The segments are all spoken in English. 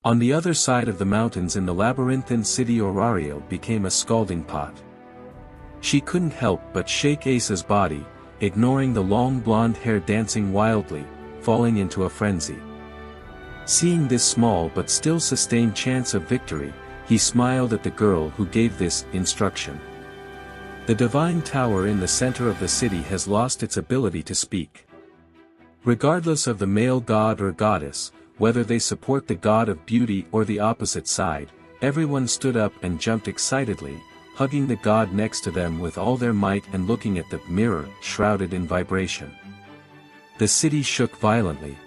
On the other side of the mountains in the labyrinthine city Orario became a scalding pot. She couldn't help but shake Ace's body, ignoring the long blonde hair dancing wildly, falling into a frenzy. Seeing this small but still sustained chance of victory, he smiled at the girl who gave this instruction. The divine tower in the center of the city has lost its ability to speak. Regardless of the male god or goddess, whether they support the god of beauty or the opposite side, everyone stood up and jumped excitedly, hugging the god next to them with all their might and looking at the mirror, shrouded in vibration. The city shook violently.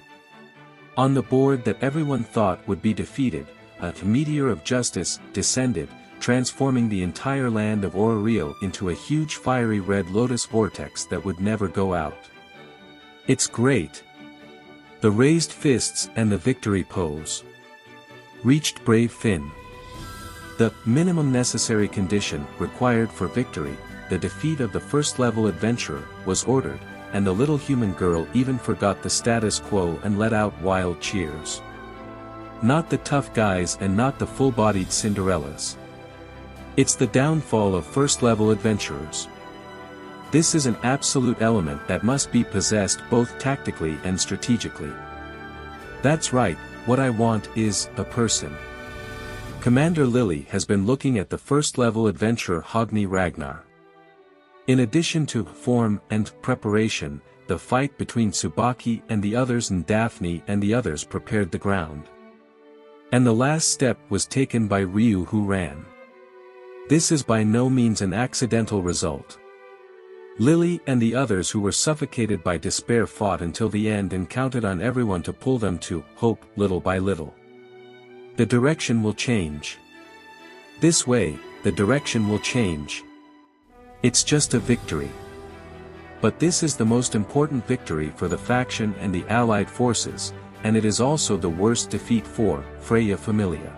On the board that everyone thought would be defeated, a meteor of justice descended, transforming the entire land of Orario into a huge fiery red lotus vortex that would never go out. It's great. The raised fists and the victory pose. Reached brave Finn. The minimum necessary condition required for victory, the defeat of the first-level adventurer, was ordered, and the little human girl even forgot the status quo and let out wild cheers. Not the tough guys and not the full-bodied Cinderellas. It's the downfall of first-level adventurers. This is an absolute element that must be possessed both tactically and strategically. That's right, what I want is a person. Commander Lily has been looking at the first-level adventurer Hogni Ragnar. In addition to form and preparation, the fight between Tsubaki and the others and Daphne and the others prepared the ground. And the last step was taken by Ryu, who ran. This is by no means an accidental result. Lily and the others who were suffocated by despair fought until the end and counted on everyone to pull them to hope little by little. The direction will change. This way, the direction will change. It's just a victory. But this is the most important victory for the faction and the allied forces, and it is also the worst defeat for Freya Familia.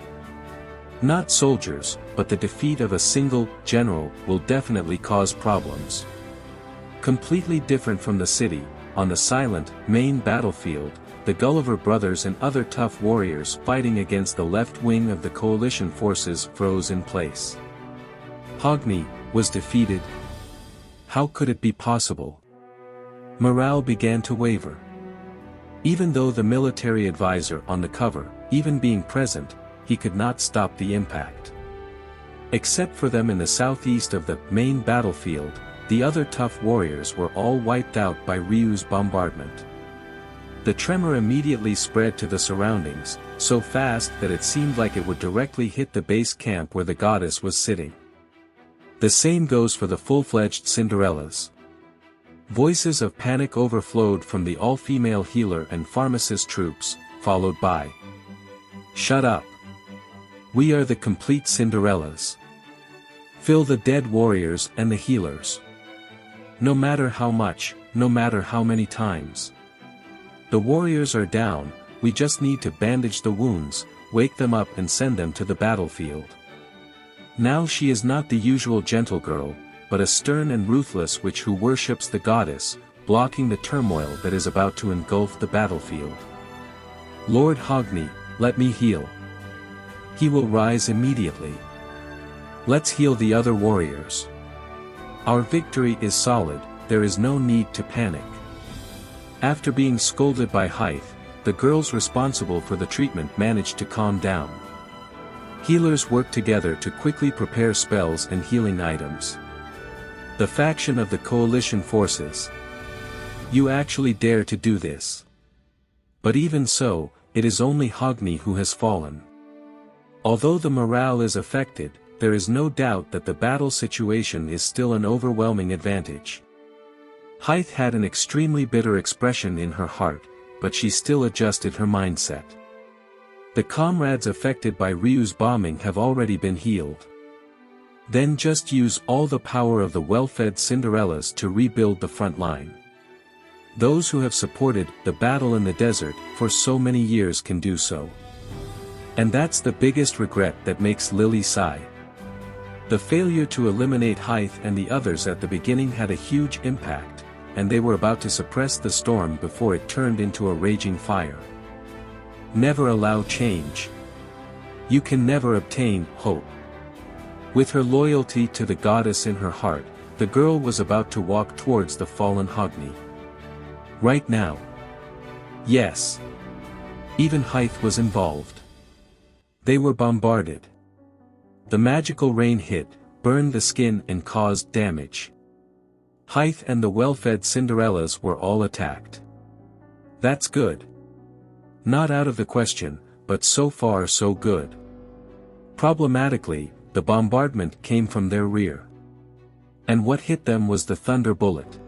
Not soldiers, but the defeat of a single general will definitely cause problems. Completely different from the city, on the silent, main battlefield, the Gulliver brothers and other tough warriors fighting against the left wing of the coalition forces froze in place. Hogni was defeated. How could it be possible? Morale began to waver. Even though the military advisor on the cover, even being present, he could not stop the impact. Except for them in the southeast of the main battlefield, the other tough warriors were all wiped out by Ryu's bombardment. The tremor immediately spread to the surroundings, so fast that it seemed like it would directly hit the base camp where the goddess was sitting. The same goes for the full-fledged Cinderellas. Voices of panic overflowed from the all-female healer and pharmacist troops, followed by, "Shut up! We are the complete Cinderellas. Fill the dead warriors and the healers. No matter how much, no matter how many times. The warriors are down, we just need to bandage the wounds, wake them up and send them to the battlefield." Now she is not the usual gentle girl, but a stern and ruthless witch who worships the goddess, blocking the turmoil that is about to engulf the battlefield. "Lord Hogni, let me heal." He will rise immediately. Let's heal the other warriors. Our victory is solid, there is no need to panic. After being scolded by Heith, the girls responsible for the treatment managed to calm down. Healers worked together to quickly prepare spells and healing items. The faction of the coalition forces. You actually dare to do this. But even so, it is only Hogni who has fallen. Although the morale is affected, there is no doubt that the battle situation is still an overwhelming advantage. Heith had an extremely bitter expression in her heart, but she still adjusted her mindset. The comrades affected by Ryu's bombing have already been healed. Then just use all the power of the well-fed Cinderellas to rebuild the front line. Those who have supported the battle in the desert for so many years can do so. And that's the biggest regret that makes Lily sigh. The failure to eliminate Heith and the others at the beginning had a huge impact, and they were about to suppress the storm before it turned into a raging fire. Never allow change. You can never obtain hope. With her loyalty to the goddess in her heart, the girl was about to walk towards the fallen Hogni. Right now. Yes. Even Heith was involved. They were bombarded. The magical rain hit, burned the skin and caused damage. Heith and the well-fed Cinderellas were all attacked. That's good. Not out of the question, but so far so good. Problematically, the bombardment came from their rear. And what hit them was the thunder bullet.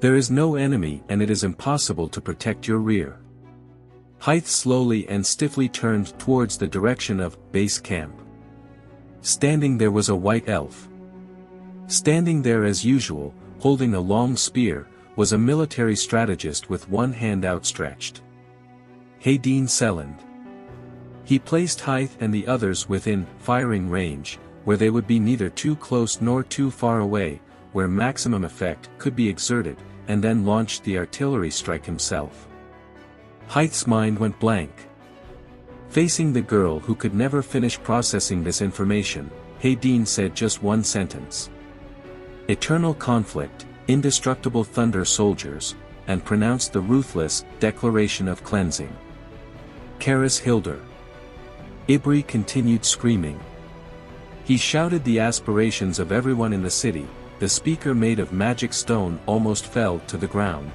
There is no enemy and it is impossible to protect your rear. Heith slowly and stiffly turned towards the direction of base camp. Standing there was a white elf. Standing there as usual, holding a long spear, was a military strategist with one hand outstretched. Hedin Selland. He placed Heith and the others within firing range, where they would be neither too close nor too far away, where maximum effect could be exerted, and then launched the artillery strike himself. Heith's mind went blank. Facing the girl who could never finish processing this information, Hedin said just one sentence. Eternal conflict, indestructible thunder soldiers, and pronounced the ruthless declaration of cleansing. Karis Hilder. Ibri continued screaming. He shouted the aspirations of everyone in the city. The speaker made of magic stone almost fell to the ground.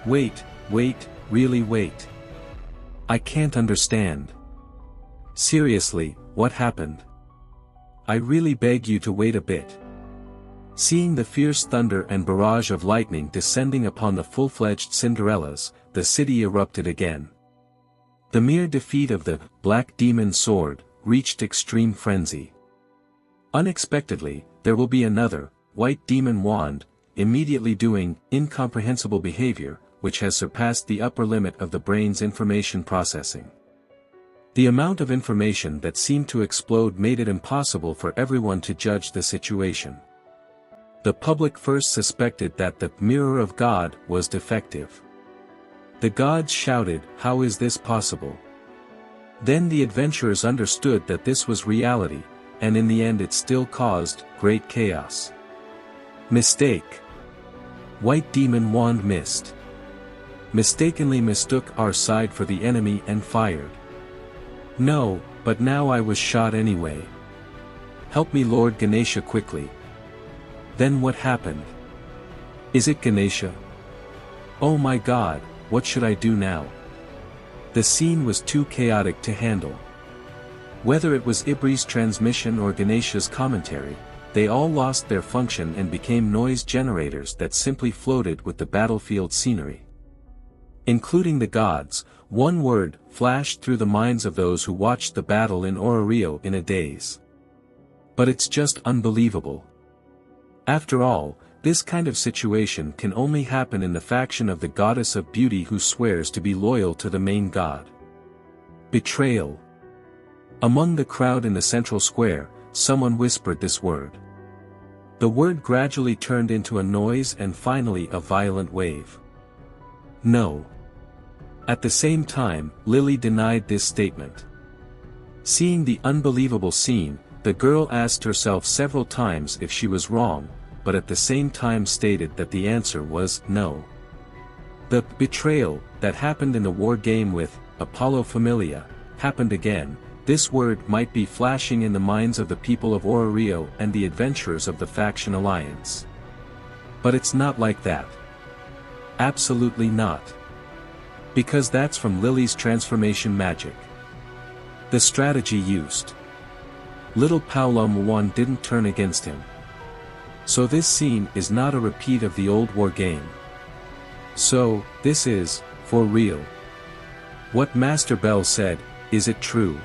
Wait, really wait. I can't understand. Seriously, what happened? I really beg you to wait a bit. Seeing the fierce thunder and barrage of lightning descending upon the full-fledged Cinderellas, the city erupted again. The mere defeat of the Black Demon Sword reached extreme frenzy. Unexpectedly, there will be another White Demon Wand, immediately doing incomprehensible behavior, which has surpassed the upper limit of the brain's information processing. The amount of information that seemed to explode made it impossible for everyone to judge the situation. The public first suspected that the Mirror of God was defective. The gods shouted, "How is this possible?" Then the adventurers understood that this was reality, and in the end it still caused great chaos. Mistake. White Demon Wand missed. Mistakenly mistook our side for the enemy and fired. No, but now I was shot anyway. Help me Lord Ganesha quickly. Then what happened? Is it Ganesha? Oh my God, what should I do now? The scene was too chaotic to handle. Whether it was Ibri's transmission or Ganesha's commentary, they all lost their function and became noise generators that simply floated with the battlefield scenery. Including the gods, one word flashed through the minds of those who watched the battle in Orario in a daze. But it's just unbelievable. After all, this kind of situation can only happen in the faction of the goddess of beauty who swears to be loyal to the main god. Betrayal. Among the crowd in the central square, someone whispered this word. The word gradually turned into a noise and finally a violent wave. No. At the same time, Lily denied this statement. Seeing the unbelievable scene, the girl asked herself several times if she was wrong, but at the same time stated that the answer was no. The betrayal that happened in the war game with Apollo Familia happened again. This word might be flashing in the minds of the people of Orario and the adventurers of the faction alliance. But it's not like that. Absolutely not. Because that's from Lily's transformation magic. The strategy used. Little Paolo Muan didn't turn against him. So this scene is not a repeat of the old war game. So, this is, for real. What Master Bell said, is it true?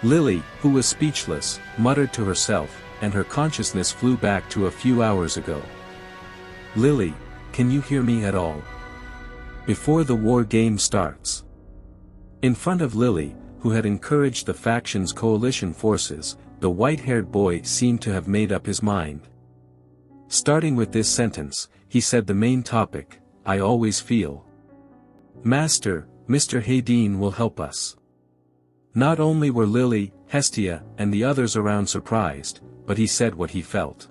Lily, who was speechless, muttered to herself, and her consciousness flew back to a few hours ago. Lily, can you hear me at all? Before the war game starts. In front of Lily, who had encouraged the faction's coalition forces, the white-haired boy seemed to have made up his mind. Starting with this sentence, he said the main topic, I always feel. Master, Mr. Hedin will help us. Not only were Lily, Hestia, and the others around surprised, but he said what he felt.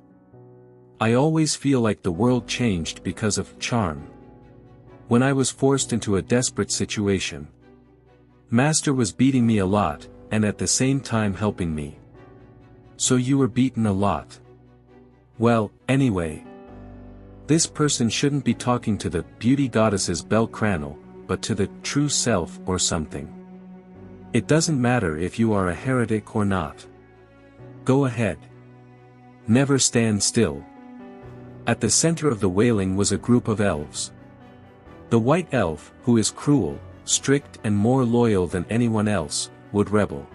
I always feel like the world changed because of charm. When I was forced into a desperate situation. Master was beating me a lot, and at the same time helping me. So you were beaten a lot. Well, anyway. This person shouldn't be talking to the beauty goddess's Bell Cranel, but to the true self or something. It doesn't matter if you are a heretic or not. Go ahead. Never stand still. At the center of the wailing was a group of elves. The white elf, who is cruel, strict and more loyal than anyone else, would rebel.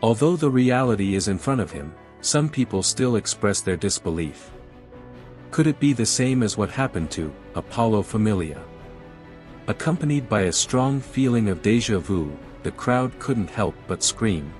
Although the reality is in front of him, some people still express their disbelief. Could it be the same as what happened to Apollo Familia? Accompanied by a strong feeling of déjà vu, the crowd couldn't help but scream.